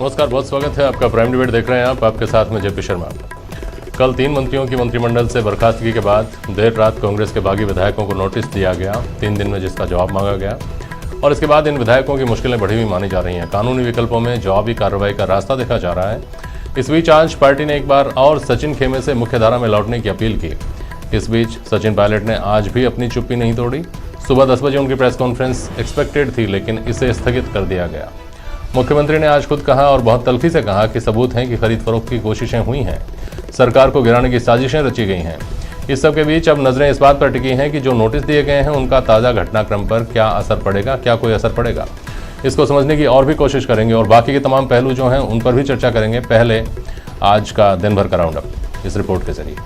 नमस्कार, बहुत स्वागत है आपका। प्राइम डिबेट देख रहे हैं आप, आपके साथ में जेपी शर्मा। कल 3 मंत्रियों की मंत्रिमंडल से बर्खास्तगी के बाद देर रात कांग्रेस के बागी विधायकों को नोटिस दिया गया, 3 दिन में जिसका जवाब मांगा गया और इसके बाद इन विधायकों की मुश्किलें बढ़ी हुई मानी जा रही हैं। कानूनी विकल्पों में जवाबी कार्रवाई का रास्ता देखा जा रहा है। इस बीच आज पार्टी ने एक बार और सचिन खेमे से मुख्यधारा में लौटने की अपील की। इस बीच सचिन पायलट ने आज भी अपनी चुप्पी नहीं तोड़ी। सुबह 10 बजे उनकी प्रेस कॉन्फ्रेंस एक्सपेक्टेड थी, लेकिन इसे स्थगित कर दिया गया। मुख्यमंत्री ने आज खुद कहा और बहुत तल्खी से कहा कि सबूत हैं कि खरीद फरोख्त की कोशिशें हुई हैं, सरकार को गिराने की साजिशें रची गई हैं। इस सब के बीच अब नजरें इस बात पर टिकी हैं कि जो नोटिस दिए गए हैं उनका ताज़ा घटनाक्रम पर क्या असर पड़ेगा, क्या कोई असर पड़ेगा। इसको समझने की और भी कोशिश करेंगे और बाकी के तमाम पहलू जो हैं उन पर भी चर्चा करेंगे। पहले आज का दिन भर का राउंडअप इस रिपोर्ट के जरिए।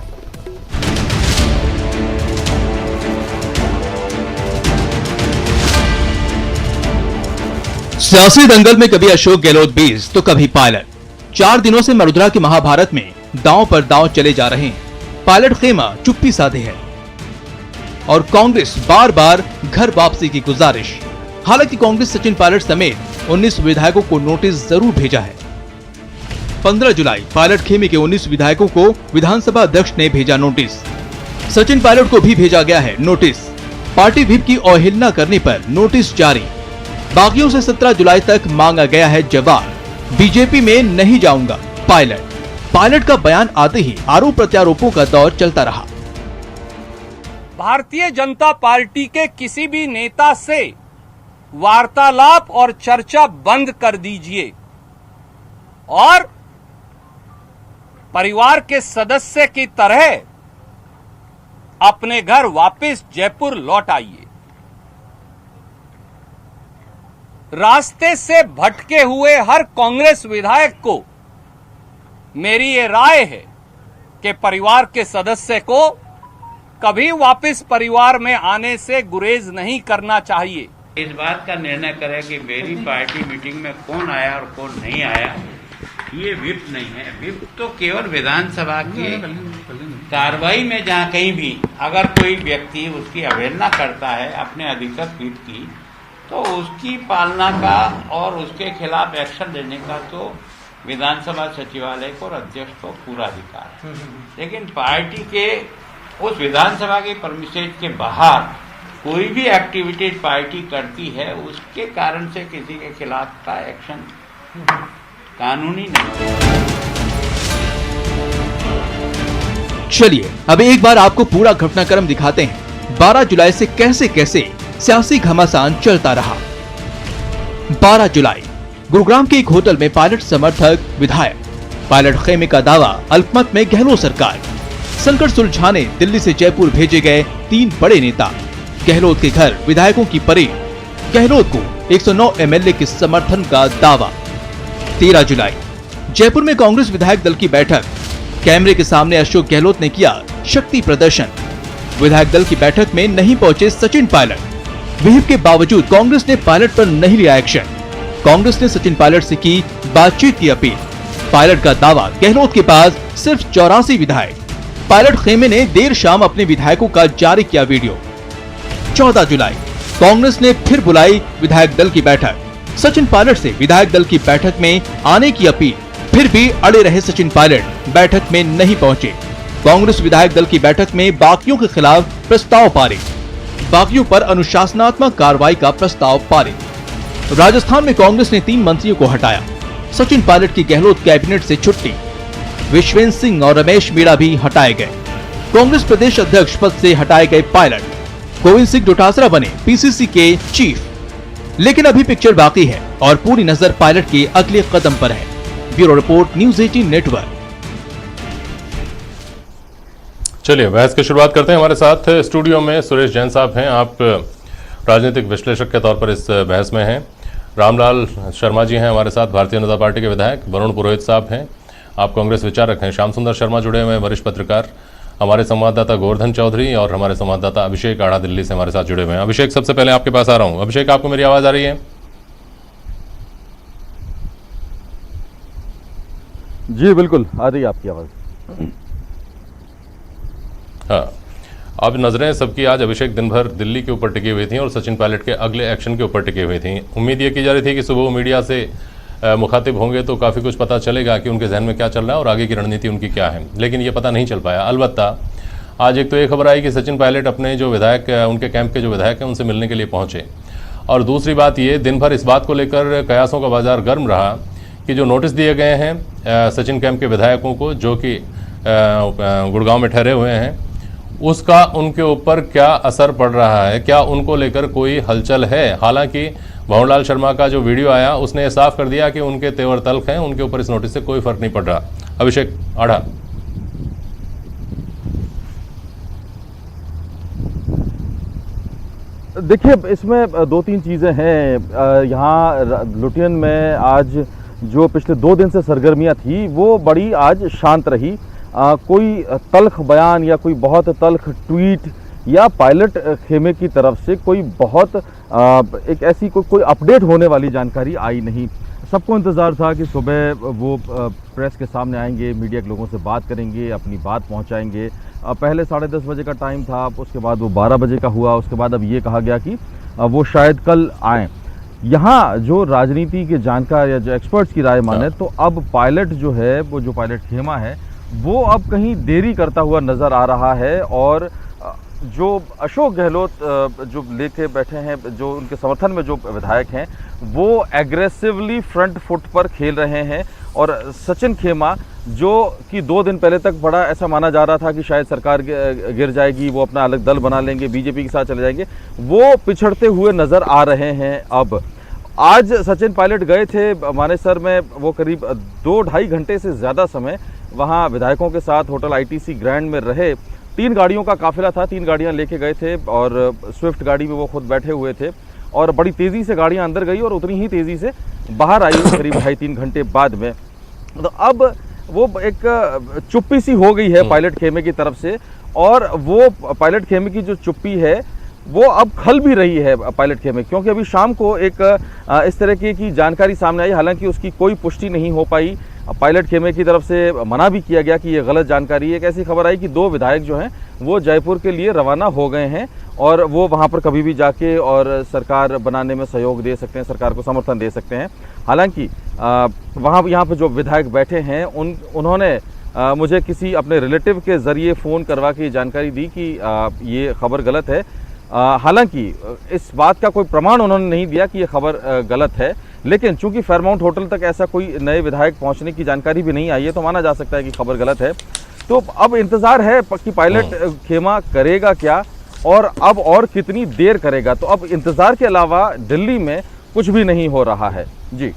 सियासी दंगल में कभी अशोक गहलोत बीज तो कभी पायलट। 4 दिनों से मरुधरा के महाभारत में दांव पर दांव चले जा रहे हैं। पायलट खेमा चुप्पी साधे है और कांग्रेस बार बार घर वापसी की गुजारिश। हालांकि कांग्रेस सचिन पायलट समेत 19 विधायकों को नोटिस जरूर भेजा है। 15 जुलाई पायलट खेमे के 19 विधायकों को विधानसभा अध्यक्ष ने भेजा नोटिस। सचिन पायलट को भी भेजा गया है नोटिस। पार्टी व्हिप की अवहेलना करने पर नोटिस जारी। बागियों से 17 जुलाई तक मांगा गया है जवाब। बीजेपी में नहीं जाऊंगा पायलट का बयान आते ही आरोप प्रत्यारोपों का दौर चलता रहा। भारतीय जनता पार्टी के किसी भी नेता से वार्तालाप और चर्चा बंद कर दीजिए और परिवार के सदस्य की तरह अपने घर वापस जयपुर लौट आइए। रास्ते से भटके हुए हर कांग्रेस विधायक को मेरी ये राय है कि परिवार के सदस्य को कभी वापस परिवार में आने से गुरेज नहीं करना चाहिए। इस बात का निर्णय करें कि मेरी पार्टी मीटिंग में कौन आया और कौन नहीं आया, ये व्हिप नहीं है। व्हिप तो केवल विधानसभा की कार्रवाई में जहां कहीं भी अगर कोई व्यक्ति उसकी अवहेलना करता है अपने अधिकृत व्हिप की, तो उसकी पालना का और उसके खिलाफ एक्शन लेने का तो विधानसभा सचिवालय को और अध्यक्ष को पूरा अधिकार है। लेकिन पार्टी के उस विधानसभा के परमिसेज के बाहर कोई भी एक्टिविटीज पार्टी करती है, उसके कारण से किसी के खिलाफ का एक्शन कानूनी नहीं। चलिए अब एक बार आपको पूरा घटनाक्रम दिखाते हैं। 12 जुलाई से कैसे कैसे सियासी घमासान चलता रहा। 12 जुलाई गुरुग्राम के एक होटल में पायलट समर्थक विधायक पायलट खेमे का दावा, अल्पमत में गहलोत सरकार। संकट सुलझाने दिल्ली से जयपुर भेजे गए 3 बड़े नेता। गहलोत के घर विधायकों की परेड। गहलोत को 109 एमएलए के समर्थन का दावा। 13 जुलाई जयपुर में कांग्रेस विधायक दल की बैठक। कैमरे के सामने अशोक गहलोत ने किया शक्ति प्रदर्शन। विधायक दल की बैठक में नहीं पहुंचे सचिन पायलट। व्हिप के बावजूद कांग्रेस ने पायलट पर नहीं लिया एक्शन। कांग्रेस ने सचिन पायलट से की बातचीत की अपील। पायलट का दावा, गहलोत के पास सिर्फ 84 विधायक। पायलट खेमे ने देर शाम अपने विधायकों का जारी किया वीडियो। 14 जुलाई कांग्रेस ने फिर बुलाई विधायक दल की बैठक। सचिन पायलट से विधायक दल की बैठक में आने की अपील, फिर भी अड़े रहे सचिन पायलट, बैठक में नहीं पहुंचे। कांग्रेस विधायक दल की बैठक में बागियों के खिलाफ प्रस्ताव पारित। बागियों पर अनुशासनात्मक कार्रवाई का प्रस्ताव पारित। राजस्थान में कांग्रेस ने 3 मंत्रियों को हटाया। सचिन पायलट की गहलोत कैबिनेट से छुट्टी। विश्वेंद्र सिंह और रमेश मीणा भी हटाए गए। कांग्रेस प्रदेश अध्यक्ष पद से हटाए गए पायलट। गोविंद सिंह डोटासरा बने पीसीसी के चीफ। लेकिन अभी पिक्चर बाकी है और पूरी नजर पायलट के अगले कदम पर है। Bureau report, news 18 network. चलिए बहस की शुरुआत करते हैं। हमारे साथ स्टूडियो में सुरेश जैन साहब हैं। आप राजनीतिक विश्लेषक के तौर पर इस बहस में हैं। रामलाल शर्मा जी हैं हमारे साथ, भारतीय जनता पार्टी के विधायक। वरुण पुरोहित साहब हैं, आप कांग्रेस विचारक हैं। श्याम सुंदर शर्मा जुड़े हुए हैं, वरिष्ठ पत्रकार। हमारे संवाददाता गोवर्धन चौधरी और हमारे संवाददाता अभिषेक आड़ा दिल्ली से हमारे साथ जुड़े हुए हैं। अभिषेक, सबसे पहले आपके पास आ रहा हूँ। अभिषेक, आपको मेरी आवाज़ आ रही है? जी बिल्कुल आ रही है आपकी आवाज़। हाँ, अब नजरें सबकी आज अभिषेक दिन भर दिल्ली के ऊपर टिकी हुई थी और सचिन पायलट के अगले एक्शन के ऊपर टिकी हुई थी। उम्मीद ये की जा रही थी कि सुबह वो मीडिया से मुखातिब होंगे तो काफ़ी कुछ पता चलेगा कि उनके जहन में क्या चल रहा है और आगे की रणनीति उनकी क्या है, लेकिन ये पता नहीं चल पाया। अलबत्ता आज एक तो ये खबर आई कि सचिन पायलट अपने जो विधायक, उनके कैंप के जो विधायक हैं उनसे मिलने के लिए पहुंचे, और दूसरी बात ये, दिन भर इस बात को लेकर कयासों का बाजार गर्म रहा कि जो नोटिस दिए गए हैं सचिन कैंप के विधायकों को जो कि गुड़गांव में ठहरे हुए हैं, उसका उनके ऊपर क्या असर पड़ रहा है, क्या उनको लेकर कोई हलचल है। हालांकि भंवरलाल शर्मा का जो वीडियो आया उसने ये साफ कर दिया कि उनके तेवर तल्ख हैं, उनके ऊपर इस नोटिस से कोई फर्क नहीं पड़ रहा। अभिषेक आढ़ा। देखिए, इसमें दो तीन चीज़ें हैं। यहाँ लुटियन में आज जो पिछले 2 दिन से सरगर्मियाँ थी वो बड़ी आज शांत रही। कोई तल्ख बयान या कोई बहुत तल्ख ट्वीट या पायलट खेमे की तरफ से कोई बहुत एक ऐसी कोई अपडेट होने वाली जानकारी आई नहीं। सबको इंतज़ार था कि सुबह वो प्रेस के सामने आएंगे, मीडिया के लोगों से बात करेंगे, अपनी बात पहुंचाएंगे। पहले 10:30 बजे का टाइम था, उसके बाद वो 12 बजे का हुआ, उसके बाद अब ये कहा गया कि वो शायद कल आएँ। यहाँ जो राजनीति के जानकार या जो एक्सपर्ट्स की राय माने तो अब पायलट जो है, वो जो पायलट खेमा है वो अब कहीं देरी करता हुआ नज़र आ रहा है। और जो अशोक गहलोत जो लेके बैठे हैं, जो उनके समर्थन में जो विधायक हैं, वो एग्रेसिवली फ्रंट फुट पर खेल रहे हैं। और सचिन खेमा जो कि 2 दिन पहले तक बड़ा ऐसा माना जा रहा था कि शायद सरकार गिर जाएगी, वो अपना अलग दल बना लेंगे, बीजेपी के साथ चले जाएंगे, वो पिछड़ते हुए नज़र आ रहे हैं। अब आज सचिन पायलट गए थे मानेसर में, वो करीब 2-2.5 घंटे से ज़्यादा समय वहाँ विधायकों के साथ होटल ITC ग्रैंड में रहे। 3 गाड़ियों का काफिला था, 3 गाड़ियाँ लेके गए थे और स्विफ्ट गाड़ी में वो खुद बैठे हुए थे और बड़ी तेज़ी से गाड़ियाँ अंदर गई और उतनी ही तेज़ी से बाहर आई करीब 2.5-3 घंटे बाद में। तो अब वो एक चुप्पी सी हो गई है पायलट खेमे की तरफ से, और वो पायलट खेमे की जो चुप्पी है वो अब खल भी रही है पायलट खेमे, क्योंकि अभी शाम को एक इस तरह की जानकारी सामने आई, हालांकि उसकी कोई पुष्टि नहीं हो पाई। पायलट खेमे की तरफ से मना भी किया गया कि ये गलत जानकारी है। एक ऐसी खबर आई कि 2 विधायक जो हैं वो जयपुर के लिए रवाना हो गए हैं और वो वहाँ पर कभी भी जाके और सरकार बनाने में सहयोग दे सकते हैं, सरकार को समर्थन दे सकते हैं। हालांकि वहाँ यहाँ पर जो विधायक बैठे हैं उन्होंने मुझे किसी अपने रिलेटिव के ज़रिए फ़ोन करवा के जानकारी दी कि ये खबर गलत है। हालांकि इस बात का कोई प्रमाण उन्होंने नहीं दिया कि ये खबर गलत है, लेकिन चूंकि फेयरमाउंट होटल तक ऐसा कोई नए विधायक पहुंचने की जानकारी भी नहीं आई है तो माना जा सकता है कि खबर गलत है। तो अब इंतज़ार है कि पायलट खेमा करेगा क्या और अब और कितनी देर करेगा। तो अब इंतज़ार के अलावा दिल्ली में कुछ भी नहीं हो रहा है। जी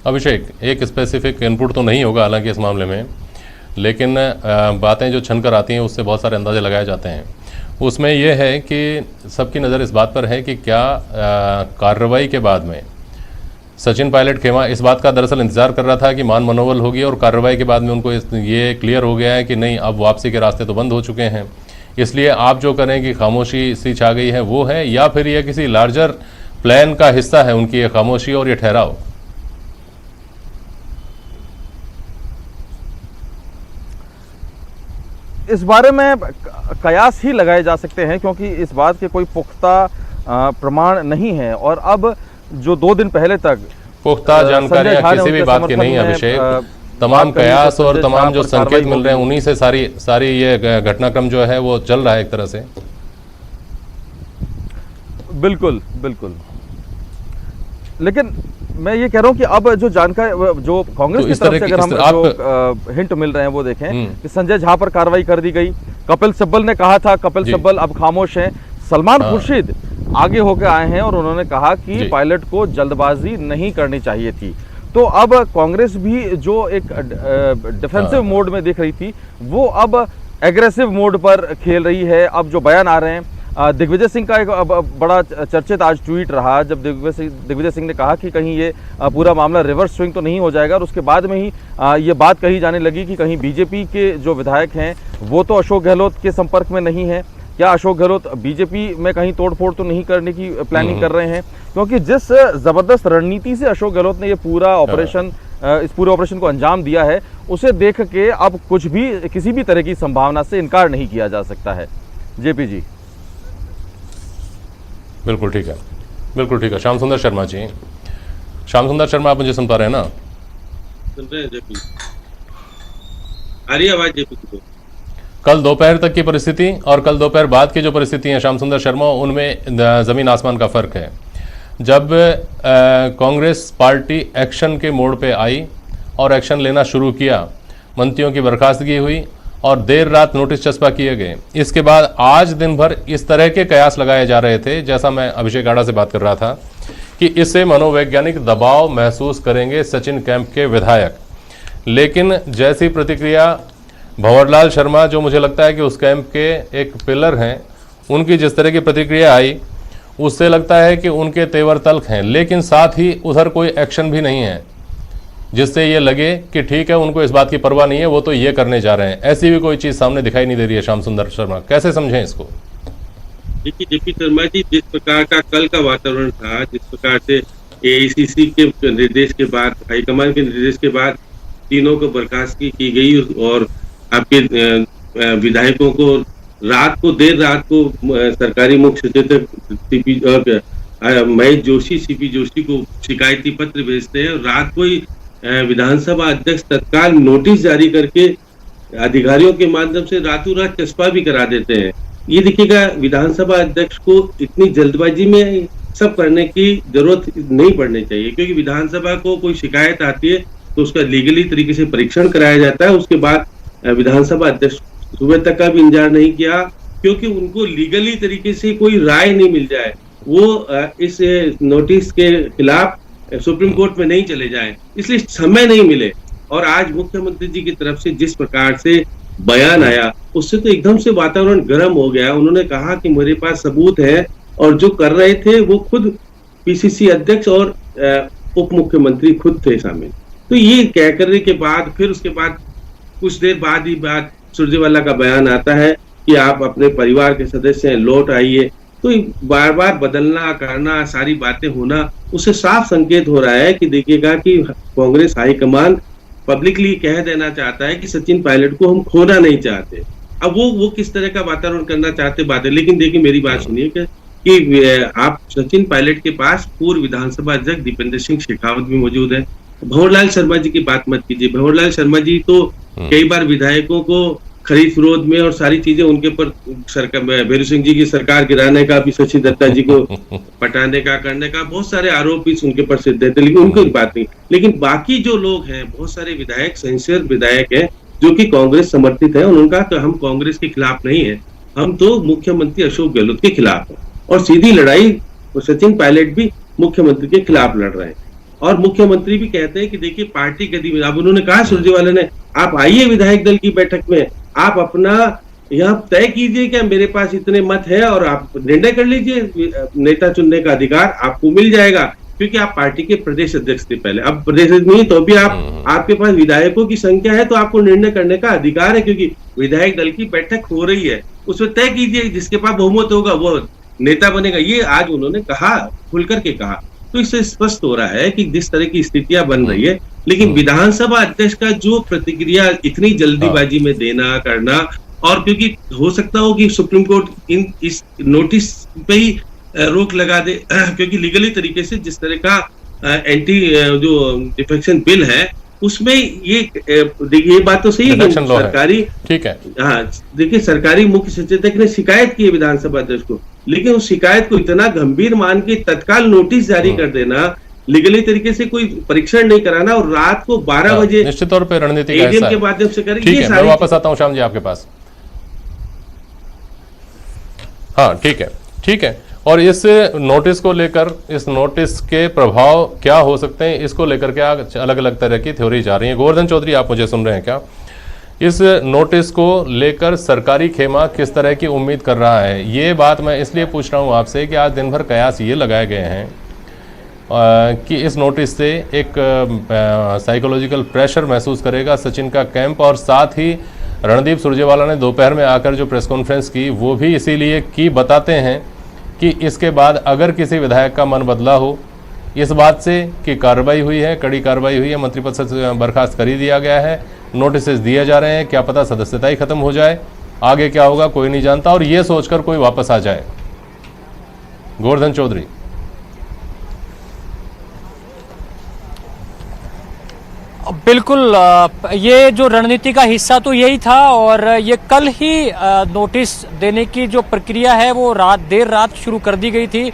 अभिषेक, एक स्पेसिफिक इनपुट तो नहीं होगा हालांकि इस मामले में, लेकिन बातें जो छनकर आती हैं उससे बहुत सारे अंदाजे लगाए जाते हैं। उसमें यह है कि सबकी नज़र इस बात पर है कि क्या कार्रवाई के बाद में सचिन पायलट खेमा इस बात का दरअसल इंतज़ार कर रहा था कि मान मनोबल होगी और कार्रवाई के बाद में उनको ये क्लियर हो गया है कि नहीं, अब वापसी के रास्ते तो बंद हो चुके हैं, इसलिए आप जो करें कि खामोशी सी छा गई है वो है, या फिर यह किसी लार्जर प्लान का हिस्सा है उनकी ये खामोशी और ये ठहराव? इस बारे में कयास ही लगाए जा सकते हैं क्योंकि इस बात के कोई पुख्ता प्रमाण नहीं है। और अब जो 2 दिन पहले तक पुख्ता जानकारियां किसी भी बात की नहीं है अभिषेक, तमाम कयास और तमाम जो संकेत मिल रहे हैं उन्हीं से सारी ये घटनाक्रम जो है वो चल रहा है एक तरह से। बिल्कुल बिल्कुल, लेकिन मैं ये कह रहा हूँ कि अब जो जानकारी जो कांग्रेस की तरफ से अगर हम जो हिंट मिल रहे हैं वो देखें कि संजय झा पर कार्रवाई कर दी गई। कपिल सिब्बल ने कहा था, कपिल सिब्बल अब खामोश हैं। सलमान खुर्शीद आगे होकर आए हैं और उन्होंने कहा कि पायलट को जल्दबाजी नहीं करनी चाहिए थी। तो अब कांग्रेस भी जो एक डिफेंसिव मोड में दिख रही थी वो अब एग्रेसिव मोड पर खेल रही है। अब जो बयान आ रहे हैं, दिग्विजय सिंह का एक बड़ा चर्चित आज ट्वीट रहा जब दिग्विजय सिंह ने कहा कि कहीं ये पूरा मामला रिवर्स स्विंग तो नहीं हो जाएगा, और उसके बाद में ही ये बात कही जाने लगी कि कहीं बीजेपी के जो विधायक हैं वो तो अशोक गहलोत के संपर्क में नहीं है, क्या अशोक गहलोत बीजेपी में कहीं तोड़फोड़ तो नहीं करने की प्लानिंग कर रहे हैं। क्योंकि जिस जबरदस्त रणनीति से अशोक गहलोत ने ये पूरा ऑपरेशन इस पूरे ऑपरेशन को अंजाम दिया है, उसे देख के अब कुछ भी किसी भी तरह की संभावना से इनकार नहीं किया जा सकता है। जेपी जी। बिल्कुल ठीक है, बिल्कुल ठीक है। श्याम सुंदर शर्मा जी, श्याम सुंदर शर्मा, आप मुझे सुन पा रहे हैं ना? सुन रहे हैं जेपी? आ रही है आवाज जेपी को? कल दोपहर तक की परिस्थिति और कल दोपहर बाद की जो परिस्थिति है श्याम सुंदर शर्मा, उनमें ज़मीन आसमान का फ़र्क है। जब कांग्रेस पार्टी एक्शन के मोड़ पे आई और एक्शन लेना शुरू किया, मंत्रियों की बर्खास्तगी हुई और देर रात नोटिस चस्पा किए गए। इसके बाद आज दिन भर इस तरह के कयास लगाए जा रहे थे, जैसा मैं अभिषेक आड़ा से बात कर रहा था, कि इससे मनोवैज्ञानिक दबाव महसूस करेंगे सचिन कैंप के विधायक। लेकिन जैसी प्रतिक्रिया भंवरलाल शर्मा, जो मुझे लगता है कि उस कैंप के एक पिलर हैं, उनकी जिस तरह की प्रतिक्रिया आई, उससे लगता है कि उनके तेवर तल्ख हैं, लेकिन साथ ही उधर कोई एक्शन भी नहीं है जिससे ये लगे कि ठीक है, उनको इस बात की परवाह नहीं है, वो तो ये करने जा रहे हैं। ऐसी भी कोई चीज़ सामने दिखाई नहीं दे रही है। श्याम सुंदर शर्मा, कैसे समझें इसको? देखिए जेपी शर्मा जी, जिस प्रकार का कल का वातावरण था, जिस प्रकार से एआईसीसी के निर्देश के बाद, हाईकमान के निर्देश के बाद तीनों को बर्खास्तगी की गई और आपके विधायकों को देर रात को सरकारी मुख्य सचेतक सीपी महेश जोशी, सीपी जोशी को शिकायती पत्र भेजते हैं और रात को ही विधानसभा अध्यक्ष तत्काल नोटिस जारी करके अधिकारियों के माध्यम से रातों रात चस्पा भी करा देते हैं। ये देखिएगा, विधानसभा अध्यक्ष को इतनी जल्दबाजी में सब करने की जरूरत नहीं पड़नी चाहिए, क्योंकि विधानसभा को कोई शिकायत आती है तो उसका लीगली तरीके से परीक्षण कराया जाता है। उसके बाद विधानसभा अध्यक्ष सुबह तक का भी इंतजार नहीं किया, क्योंकि उनको लीगली तरीके से कोई राय नहीं मिल जाए, वो इस नोटिस के खिलाफ सुप्रीम कोर्ट में नहीं चले जाएं, इसलिए समय नहीं मिले। और आज मुख्यमंत्री जी की तरफ से जिस प्रकार से बयान आया, उससे तो एकदम से वातावरण गर्म हो गया। उन्होंने कहा कि मेरे पास सबूत है, और जो कर रहे थे वो खुद पीसीसी अध्यक्ष और उप मुख्यमंत्री खुद थे शामिल। तो ये कह करने के बाद फिर उसके बाद कुछ देर बाद ही सुरजेवाला का बयान आता है कि आप अपने परिवार के सदस्य हैं, लौट आइए। तो बार बार बदलना करना, सारी बातें होना, उससे साफ संकेत हो रहा है कि देखिएगा कि कांग्रेस हाईकमान पब्लिकली कह देना चाहता है कि सचिन पायलट को हम खोना नहीं चाहते। अब वो किस तरह का वातावरण करना चाहते बात है। लेकिन देखिए, मेरी बात सुनिए कि आप सचिन पायलट के पास पूर्व विधानसभा अध्यक्ष दीपेंद्र सिंह शेखावत भी मौजूद है। भंवरलाल शर्मा जी की बात मत कीजिए। भंवरलाल शर्मा जी तो कई बार विधायकों को खरीद फरोख्त में और सारी चीजें उनके पर सरकार, भैरू सिंह जी की सरकार गिराने का भी, शशि दत्ता जी को पटाने का, करने का बहुत सारे आरोप भी उनके पर सिद्ध थे, लेकिन उनकी बात नहीं। लेकिन बाकी जो लोग हैं, बहुत सारे विधायक सिंसियर विधायक हैं जो कि कांग्रेस समर्थित है, उनका तो हम कांग्रेस के खिलाफ नहीं है, हम तो मुख्यमंत्री अशोक गहलोत के खिलाफ है। और सीधी लड़ाई सचिन पायलट भी मुख्यमंत्री के खिलाफ लड़ रहे हैं। और मुख्यमंत्री भी कहते हैं कि देखिए, पार्टी गति में, अब उन्होंने कहा सुरजेवाला ने, आप आइए विधायक दल की बैठक में, आप अपना यहाँ तय कीजिए कि मेरे पास इतने मत है और आप निर्णय कर लीजिए, नेता चुनने का अधिकार आपको मिल जाएगा, क्योंकि आप पार्टी के प्रदेश अध्यक्ष थे पहले, अब प्रदेश नहीं तो भी आपके पास विधायकों की संख्या है, तो आपको निर्णय करने का अधिकार है, क्योंकि विधायक दल की बैठक हो रही है, उसमें तय कीजिए, जिसके पास बहुमत होगा वो नेता बनेगा। ये आज उन्होंने कहा, खुलकर के कहा। तो इससे स्पष्ट हो रहा है कि जिस तरह की स्थितियां बन रही है, लेकिन विधानसभा अध्यक्ष का जो प्रतिक्रिया इतनी जल्दीबाजी में देना करना, और क्योंकि हो सकता हो कि सुप्रीम कोर्ट इस नोटिस पे ही रोक लगा दे, क्योंकि लीगली तरीके से जिस तरह का एंटी जो डिफेक्शन बिल है उसमें ये बात तो सही है कि सरकारी, ठीक है, हाँ देखिए, सरकारी मुख्य सचेतक ने शिकायत की है विधानसभा अध्यक्ष को, लेकिन उस शिकायत को इतना गंभीर मान के तत्काल नोटिस जारी कर देना, लीगली तरीके से कोई परीक्षण नहीं कराना, और रात को 12 बजे निश्चित तौर पर रणनीति का एडीएम के माध्यम से करें। ठीक है, मैं वापस आता हूं श्याम जी आपके पास। हाँ ठीक है। और इस नोटिस को लेकर, इस नोटिस के प्रभाव क्या हो सकते हैं, इसको लेकर के अलग अलग तरह की थ्योरी जा रही है। गोवर्धन चौधरी, आप मुझे सुन रहे हैं क्या? इस नोटिस को लेकर सरकारी खेमा किस तरह की उम्मीद कर रहा है? ये बात मैं इसलिए पूछ रहा हूँ आपसे कि आज दिन भर कयास ये लगाए गए हैं कि इस नोटिस से एक साइकोलॉजिकल प्रेशर महसूस करेगा सचिन का कैंप, और साथ ही रणदीप सुरजेवाला ने दोपहर में आकर जो प्रेस कॉन्फ्रेंस की, वो भी इसीलिए की, बताते हैं कि इसके बाद अगर किसी विधायक का मन बदला हो इस बात से कि कार्रवाई हुई है, कड़ी कार्रवाई हुई है, मंत्री पद से बर्खास्त कर ही दिया गया है, नोटिसेस दिए जा रहे हैं, क्या पता सदस्यता ही खत्म हो जाए, आगे क्या होगा कोई नहीं जानता, और ये सोचकर कोई वापस आ जाए। गोवर्धन चौधरी, बिल्कुल, ये जो रणनीति का हिस्सा तो यही था और ये कल ही नोटिस देने की जो प्रक्रिया है वो देर रात शुरू कर दी गई थी।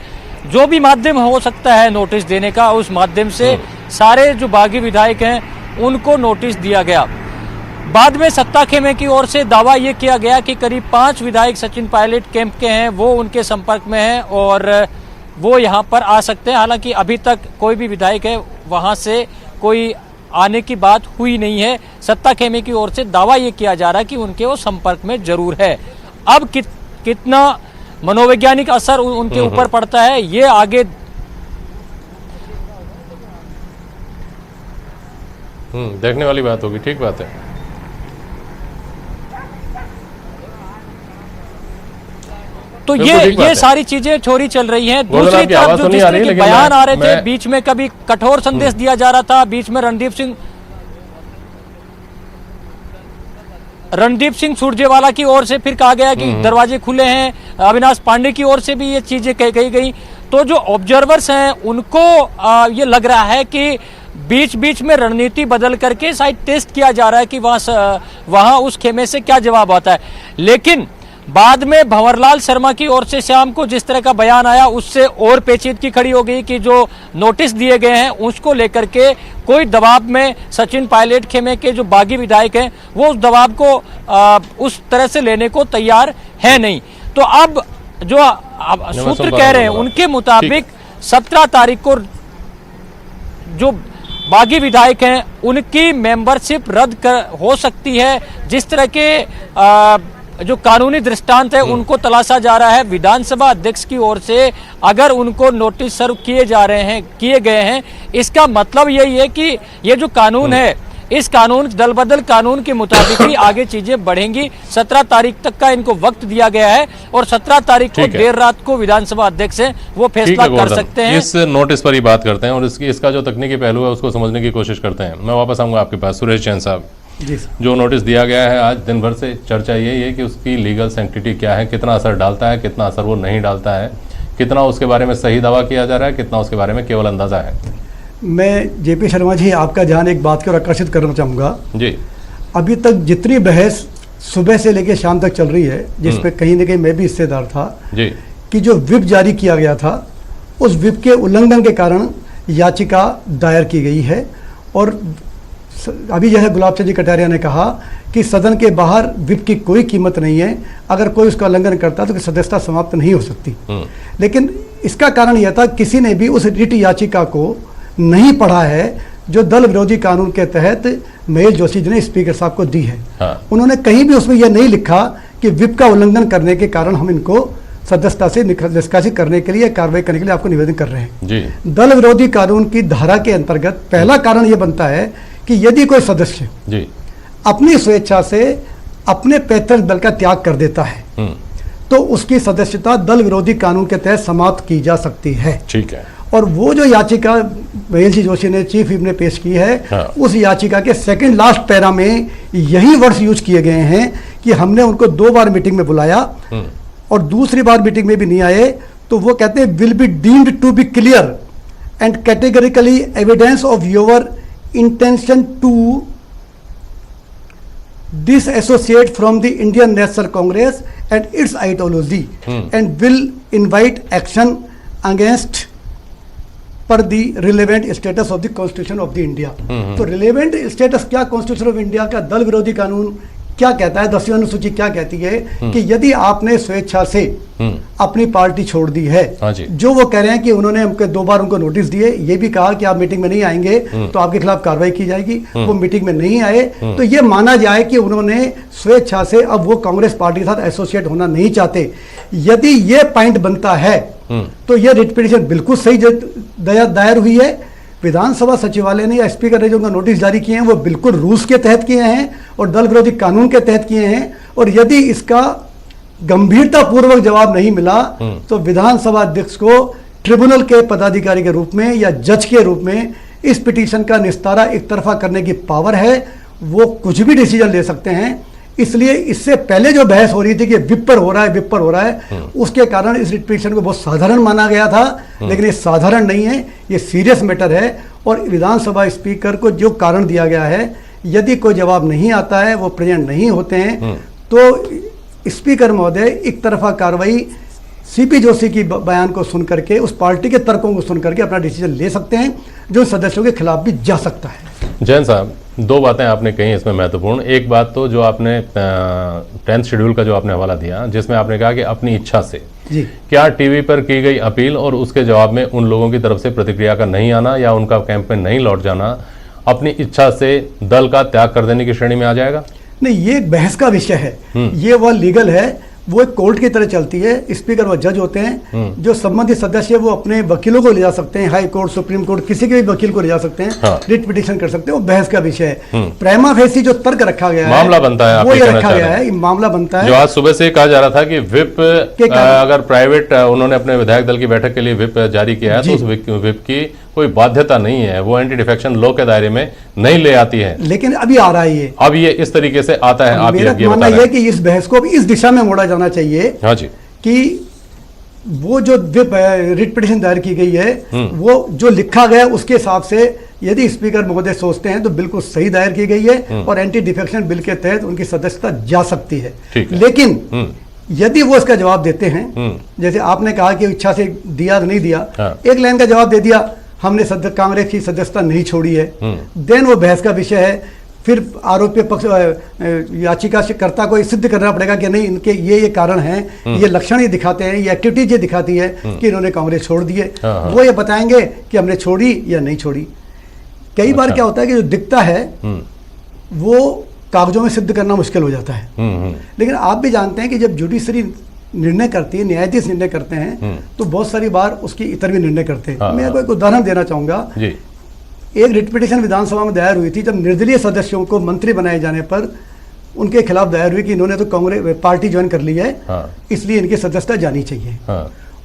जो भी माध्यम हो सकता है नोटिस देने का, उस माध्यम से सारे जो बागी विधायक हैं उनको नोटिस दिया गया। बाद में सत्ता खेमे की ओर से दावा ये किया गया कि करीब 5 विधायक सचिन पायलट कैंप के हैं, वो उनके संपर्क में हैं और वो यहाँ पर आ सकते हैं। हालांकि अभी तक कोई भी विधायक है वहाँ से कोई आने की बात हुई नहीं है। सत्ता खेमे की ओर से दावा ये किया जा रहा है कि उनके वो संपर्क में जरूर है। अब कितना मनोवैज्ञानिक असर उनके ऊपर पड़ता है ये आगे देखने वाली बात होगी। ठीक बात है। तो ये सारी चीजें छोरी चल रही हैं। दूसरी तरफ जो जिस तरह के बयान आ रहे थे, बीच में कभी कठोर संदेश दिया जा रहा था, बीच में रणदीप सिंह सुरजेवाला की ओर से फिर कहा गया कि दरवाजे खुले हैं, अविनाश पांडे की ओर से भी ये चीजें कही गई। तो जो ऑब्जर्वर्स हैं उनको ये लग रहा है कि बीच बीच में रणनीति बदल करके शायद टेस्ट किया जा रहा है कि वहां उस खेमे से क्या जवाब आता है। लेकिन बाद में भंवरलाल शर्मा की ओर से शाम को जिस तरह का बयान आया, उससे और पेचीदगी खड़ी हो गई कि जो नोटिस दिए गए हैं उसको लेकर के कोई दबाव में सचिन पायलट खेमे के जो बागी विधायक हैं वो उस दबाव को उस तरह से लेने को तैयार है नहीं। तो अब जो सूत्र कह रहे हैं उनके मुताबिक 17 तारीख को जो बागी विधायक हैं उनकी मेंबरशिप रद्द हो सकती है। जिस तरह के जो कानूनी दृष्टांत है उनको तलाशा जा रहा है। विधानसभा अध्यक्ष की ओर से अगर उनको नोटिस सर्व किए गए हैं, इसका मतलब यही है कि ये जो कानून है, इस कानून दल बदल कानून के मुताबिक ही आगे चीजें बढ़ेंगी। 17 तारीख तक का इनको वक्त दिया गया है और 17 तारीख को देर रात को विधानसभा अध्यक्ष हैं वो फैसला कर सकते हैं। इस नोटिस पर ही बात करते हैं और इसका जो तकनीकी पहलू है उसको समझने की कोशिश करते हैं। मैं वापस आऊंगा आपके पास। सुरेश जैन साहब, जो नोटिस दिया गया है, आज दिन भर से चर्चा यही है कि उसकी लीगल सैंक्टिटी क्या है, कितना असर डालता है, कितना असर वो नहीं डालता है, कितना उसके बारे में सही दावा किया जा रहा है, कितना उसके बारे में केवल अंदाजा है। मैं जेपी शर्मा जी आपका ध्यान एक बात की ओर आकर्षित करना चाहूँगा जी। अभी तक जितनी बहस सुबह से लेकर शाम तक चल रही है, जिसपे कहीं ना कहीं मैं भी हिस्सेदार था जी, कि जो विप जारी किया गया था उस विप के उल्लंघन के कारण याचिका दायर की गई है। और अभी जैसे गुलाब चंद जी कटारिया ने कहा कि सदन के बाहर विप की कोई कीमत नहीं है, अगर कोई उसका उल्लंघन करता तो सदस्यता समाप्त नहीं हो सकती। लेकिन इसका कारण यह था किसी ने भी उस रिट याचिका को नहीं पढ़ा है जो दल विरोधी कानून के तहत महेश जोशी जी ने स्पीकर साहब को दी है। उन्होंने कहीं भी उसमें यह नहीं लिखा कि विप का उल्लंघन करने के कारण हम इनको सदस्यता से निष्कासित करने के लिए, कार्रवाई करने के लिए आपको निवेदन कर रहे हैं जी। दल विरोधी कानून की धारा के अंतर्गत पहला कारण यह बनता है कि यदि कोई सदस्य जी अपनी स्वेच्छा से अपने पैतृक दल का त्याग कर देता है तो उसकी सदस्यता दल विरोधी कानून के तहत समाप्त की जा सकती है। ठीक है। और वो जो याचिका महेश जोशी ने, चीफ व्हिप ने पेश की है, उस याचिका के सेकंड लास्ट पैरा में यही वर्ड्स यूज किए गए हैं कि हमने उनको 2 बार मीटिंग में बुलाया और दूसरी बार मीटिंग में भी नहीं आए, तो वो कहते हैं will be deemed to be clear and categorically evidence of your intention to disassociate from the Indian National Congress and its ideology and will invite action against per the relevant status of the Constitution of the India। तो relevant status क्या Constitution of India का दल विरोधी कानून क्या कहता है, 10वीं अनुसूची क्या कहती है कि यदि आपने स्वेच्छा से अपनी पार्टी छोड़ दी है, जो वो कह रहे हैं कि उन्होंने हमको 2 बार उनको नोटिस दिए, ये भी कहा कि आप मीटिंग में नहीं आएंगे तो आपके खिलाफ कार्रवाई की जाएगी, वो मीटिंग में नहीं आए तो ये माना जाए कि उन्होंने स्वेच्छा से अब वो कांग्रेस पार्टी के साथ एसोसिएट होना नहीं चाहते। यदि ये पॉइंट बनता है तो ये रिट पिटीशन बिल्कुल सही दायर हुई है। विधानसभा सचिवालय ने या स्पीकर ने जो उनका नोटिस जारी किए हैं वो बिल्कुल रूल्स के तहत किए हैं और दल विरोधी कानून के तहत किए हैं। और यदि इसका गंभीरता पूर्वक जवाब नहीं मिला तो विधानसभा अध्यक्ष को ट्रिब्यूनल के पदाधिकारी के रूप में या जज के रूप में इस पिटीशन का निस्तारा एक तरफा करने की पावर है। वो कुछ भी डिसीजन ले सकते हैं। इसलिए इससे पहले जो बहस हो रही थी कि विप पर हो रहा है, विप पर हो रहा है, उसके कारण इस रिट पिटीशन को बहुत साधारण माना गया था, लेकिन ये साधारण नहीं है, ये सीरियस मैटर है। और विधानसभा स्पीकर को जो कारण दिया गया है, यदि कोई जवाब नहीं आता है, वो प्रेजेंट नहीं होते हैं, तो स्पीकर महोदय एक तरफा कार्रवाई सीपी जोशी की बयान को सुन करके, उस पार्टी के तर्कों को सुन करके अपना डिसीजन ले सकते हैं, जो सदस्यों के खिलाफ भी जा सकता है। जैन साहब, दो बातें आपने कही इसमें महत्वपूर्ण। एक बात तो जो आपने 10th शेड्यूल का जो आपने हवाला दिया, जिसमें आपने कहा कि अपनी इच्छा से जी क्या टीवी पर की गई अपील और उसके जवाब में उन लोगों की तरफ से प्रतिक्रिया का नहीं आना या उनका कैंप में नहीं लौट जाना अपनी इच्छा से दल का त्याग कर देने की श्रेणी में आ जाएगा? नहीं, ये एक बहस का विषय है, ये वह लीगल है, वो एक कोर्ट की तरह चलती है। स्पीकर वह जज होते हैं, जो संबंधित सदस्य वो अपने वकीलों को ले जा सकते हैं, हाई कोर्ट, सुप्रीम कोर्ट, किसी के भी वकील को ले जा सकते हैं, हाँ। रिट पिटीशन कर सकते हैं, वो बहस का विषय है। प्रेमा फेसी जो तर्क रखा गया है, मामला बनता है, वो ये रखा गया है, मामला बनता है। जो आज सुबह से कहा जा रहा था कि विप अगर प्राइवेट उन्होंने अपने विधायक दल की बैठक के लिए विप जारी किया है, तो उस विप की कोई बाध्यता नहीं है, वो एंटी डिफेक्शन लॉ के दायरे में नहीं ले आती है, लेकिन अभी आ रहा है ये, अब ये इस तरीके से आता है। आप मेरा ये मानना यह है कि इस बहस को इस दिशा में मोड़ा जाना चाहिए। हाँ जी, कि वो जो रिट पिटीशन दायर की गई है, वो जो लिखा गया उसके हिसाब से यदि स्पीकर महोदय सोचते हैं तो बिल्कुल सही दायर की गई है और एंटी डिफेक्शन बिल के तहत उनकी सदस्यता जा सकती है। लेकिन यदि वो इसका जवाब देते हैं, जैसे आपने कहा कि इच्छा से दिया नहीं दिया, एक लाइन का जवाब दे दिया, हमने कांग्रेस की सदस्यता नहीं छोड़ी है, देन वो बहस का विषय है। फिर आरोपी पक्ष याचिकाकर्ता को सिद्ध करना पड़ेगा कि नहीं, इनके ये कारण हैं, ये लक्षण ये दिखाते हैं, ये एक्टिविटीज ये दिखाती है कि इन्होंने कांग्रेस छोड़ दी है। वो ये बताएंगे कि हमने छोड़ी या नहीं छोड़ी। कई बार क्या होता है कि जो दिखता है वो कागजों में सिद्ध करना मुश्किल हो जाता है। लेकिन आप भी जानते हैं कि जब जुडिशरी निर्णय करती है, न्यायाधीश निर्णय करते हैं, तो बहुत सारी बार उसकी इतर भी निर्णय करते हैं। मैं आपको एक उदाहरण देना चाहूंगा। एक रिट पिटीशन विधानसभा में दायर हुई थी, जब निर्दलीय सदस्यों को मंत्री बनाए जाने पर उनके खिलाफ दायर हुई कि इन्होंने तो कांग्रेस पार्टी ज्वाइन कर ली है, इसलिए इनकी सदस्यता जानी चाहिए।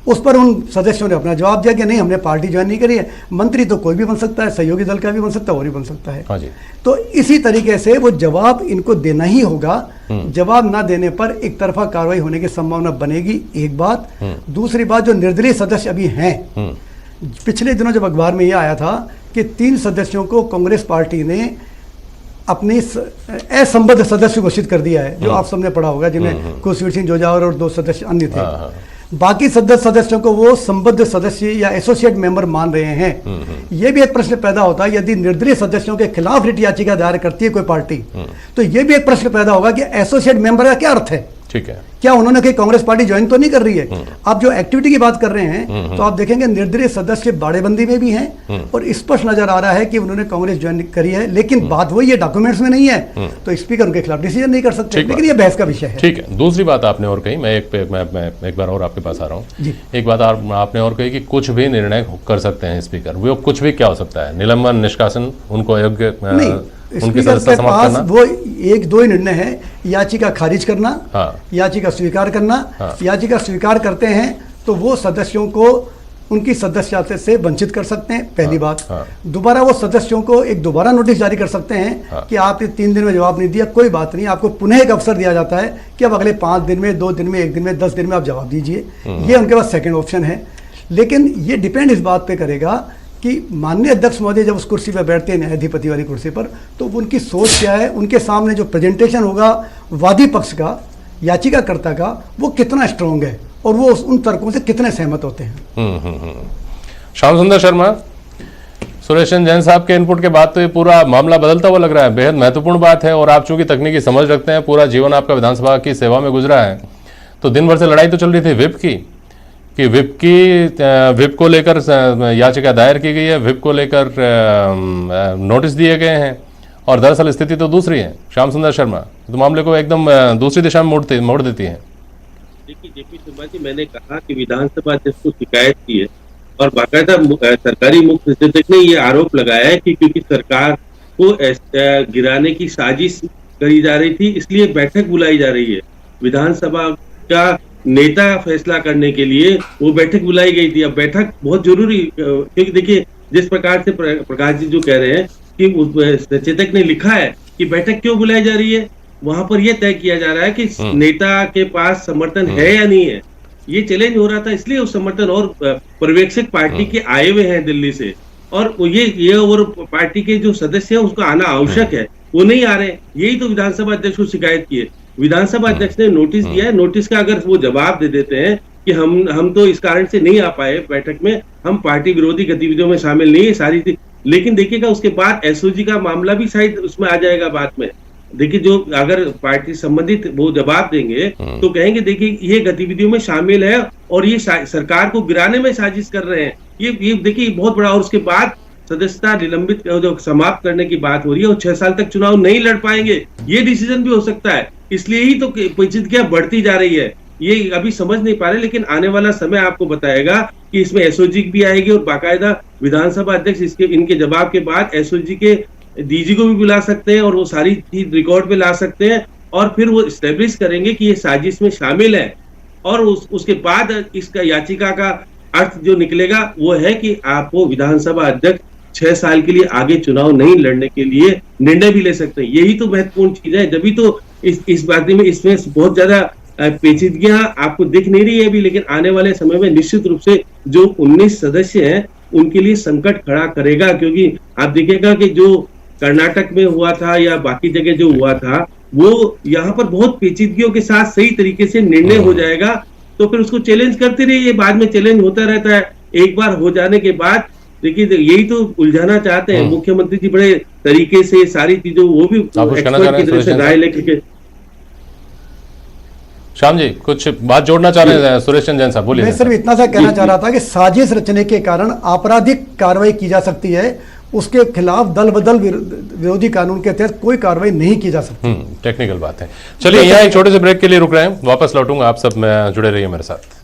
उस पर उन सदस्यों ने अपना जवाब दिया कि नहीं, हमने पार्टी ज्वाइन नहीं करी है, मंत्री तो कोई भी बन सकता है, सहयोगी दल का भी बन सकता है, और भी बन सकता है। तो इसी तरीके से वो जवाब इनको देना ही होगा। जवाब ना देने पर एक तरफा कार्रवाई होने की संभावना बनेगी, एक बात। दूसरी बात, जो निर्दलीय सदस्य अभी हैं, पिछले दिनों जब अखबार में यह आया था कि 3 सदस्यों को कांग्रेस पार्टी ने अपनी असंबद्ध सदस्य घोषित कर दिया है, जो आप सबने पढ़ा होगा, जिनमें कुलवीर सिंह जोजावर और 2 सदस्य अन्य थे। बाकी सदस्यों को वो संबद्ध सदस्य या एसोसिएट मेंबर मान रहे हैं। ये भी एक प्रश्न पैदा होता है, यदि निर्दलीय सदस्यों के खिलाफ रिट याचिका दायर करती है कोई पार्टी, तो ये भी एक प्रश्न पैदा होगा कि एसोसिएट मेंबर का क्या अर्थ है। ठीक है, क्या उन्होंने कहीं कांग्रेस पार्टी ज्वाइन तो नहीं कर रही है। आप जो एक्टिविटी की बात कर रहे हैं, तो आप देखेंगे निर्दलीय सदस्य बाड़ेबंदी में भी हैं और स्पष्ट नजर आ रहा है कि उन्होंने कांग्रेस ज्वाइन करी है, लेकिन बात वही है, डॉक्यूमेंट्स में नहीं है, तो स्पीकर उनके खिलाफ डिसीजन नहीं कर सकते। लेकिन ये बहस का विषय है। ठीक है, दूसरी बात आपने और कही, मैं एक बार और आपके पास आ रहा हूँ। एक बात आपने और कही कि कुछ भी निर्णय कर सकते हैं स्पीकर। वो कुछ भी क्या हो सकता है? निलंबन, निष्कासन, उनको अयोग्य स्पीकर के पास वो 1-2 ही निर्णय है, याचिका खारिज करना, याचिका स्वीकार करना। याचिका स्वीकार करते हैं तो वो सदस्यों को उनकी सदस्यता से वंचित कर सकते हैं, पहली बात। दोबारा वो सदस्यों को एक दोबारा नोटिस जारी कर सकते हैं कि आपने 3 दिन में जवाब नहीं दिया, कोई बात नहीं, आपको पुनः एक अवसर दिया जाता है कि अब अगले 5 दिन में, 2 दिन में, 1 दिन में, 10 दिन में आप जवाब दीजिए। ये उनके पास सेकेंड ऑप्शन है। लेकिन ये डिपेंड इस बात पे करेगा कि माननीय अध्यक्ष महोदय जब उस कुर्सी पर बैठते हैं, न्यायाधिपति वाली कुर्सी पर, तो उनकी सोच क्या है, उनके सामने जो प्रेजेंटेशन होगा वादी पक्ष का, याचिकाकर्ता का, वो कितना स्ट्रांग है और वो उन तर्कों से कितने सहमत होते हैं। श्याम सुंदर शर्मा, सुरेशन जैन साहब के इनपुट के बाद तो ये पूरा मामला बदलता हुआ लग रहा है। बेहद महत्वपूर्ण बात है, और आप चूंकि तकनीकी समझ रखते हैं, पूरा जीवन आपका विधानसभा की सेवा में गुजरा है, तो दिन भर से लड़ाई तो चल रही थी विप की, कि विप को लेकर याचिका दायर की गई है, विप को लेकर नोटिस दिए गए हैं, और दरअसल स्थिति तो दूसरी है। श्याम सुंदर शर्मा, तो मामले को एकदम दूसरी दिशा में मोड़ देती है। देखिए जेपी शर्मा जी, मैंने कहा कि विधानसभा अध्यक्ष को शिकायत की है और बाकायदा सरकारी मुख्य सचेतक ने ये आरोप लगाया है कि क्योंकि सरकार को गिराने की साजिश करी जा रही थी, इसलिए बैठक बुलाई जा रही है। विधानसभा का नेता फैसला करने के लिए वो बैठक बुलाई गई थी। अब बैठक बहुत जरूरी, क्योंकि देखिए जिस प्रकार से प्रकाश जी जो कह रहे हैं कि सचेतक ने लिखा है कि बैठक क्यों बुलाई जा रही है, वहां पर यह तय किया जा रहा है कि नेता के पास समर्थन है या नहीं है। ये चैलेंज हो रहा था, इसलिए उस समर्थन और पर्यवेक्षक पार्टी के आए हुए हैं दिल्ली से, और ये और पार्टी के जो सदस्य हैं उसका आना आवश्यक है, वो नहीं आ रहे। यही तो विधानसभा अध्यक्ष को शिकायत की है। विधानसभा अध्यक्ष ने नोटिस दिया है, नोटिस का अगर वो जवाब दे देते हैं कि हम तो इस कारण से नहीं आ पाए बैठक में, हम पार्टी विरोधी गतिविधियों में शामिल नहीं है सारी थी, लेकिन देखिएगा उसके बाद एसओजी का मामला भी शायद उसमें आ जाएगा बाद में। देखिए, जो अगर पार्टी संबंधित वो जवाब देंगे तो कहेंगे देखिए ये गतिविधियों में शामिल है और ये सरकार को गिराने में साजिश कर रहे हैं। ये देखिए बहुत बड़ा। और उसके बाद सदस्यता निलंबित जो समाप्त करने की बात हो रही है, और 6 साल तक चुनाव नहीं लड़ पाएंगे, ये डिसीजन भी हो सकता है। इसलिए ही तो पेचीदगियां बढ़ती जा रही है। ये अभी समझ नहीं पा रहे, लेकिन आने वाला समय आपको बताएगा कि इसमें एसओजी भी आएगी और बाकायदा विधानसभा अध्यक्ष इनके जवाब के बाद एसओजी के डीजी को भी बुला सकते हैं और वो सारी चीज रिकॉर्ड पे ला सकते हैं, और फिर वो स्टेब्लिश करेंगे कि ये साजिश में शामिल है। और उसके बाद इसका याचिका का अर्थ जो निकलेगा वो है कि आपको विधानसभा अध्यक्ष 6 साल के लिए आगे चुनाव नहीं लड़ने के लिए निर्णय भी ले सकते हैं। यही तो महत्वपूर्ण चीज है। जब भी तो इस बात में इसमें बहुत ज्यादा पेचीदगियां आपको दिख नहीं रही है अभी, लेकिन आने वाले समय में निश्चित रूप से जो 19 सदस्य हैं उनके लिए संकट खड़ा करेगा। क्योंकि आप देखिएगा कि जो कर्नाटक में हुआ था या बाकी जगह जो हुआ था, वो यहाँ पर बहुत पेचीदगियों के साथ सही तरीके से निर्णय हो जाएगा, तो फिर उसको चैलेंज करते रहिए। बाद में चैलेंज होता रहता है। एक बार हो जाने के बाद देखिए, यही तो उलझाना चाहते हैं मुख्यमंत्री जी बड़े तरीके से सारी चीजों, वो भी एक्सपर्ट की तरह से राय लेकर। श्याम जी कुछ बात जोड़ना चाह रहे हैं? सुरेश चंद्र जैन साहब बोलिए। मैं सिर्फ इतना सा कहना चाह रहा था कि साजिश रचने के कारण आपराधिक कार्रवाई की जा सकती है, उसके खिलाफ दल बदल विरोधी कानून के तहत कोई कार्रवाई नहीं की जा सकती। टेक्निकल बात है। चलिए यहाँ एक छोटे से ब्रेक के लिए रुक रहे हैं, वापस लौटूंगा। आप सब जुड़े रहिए मेरे साथ।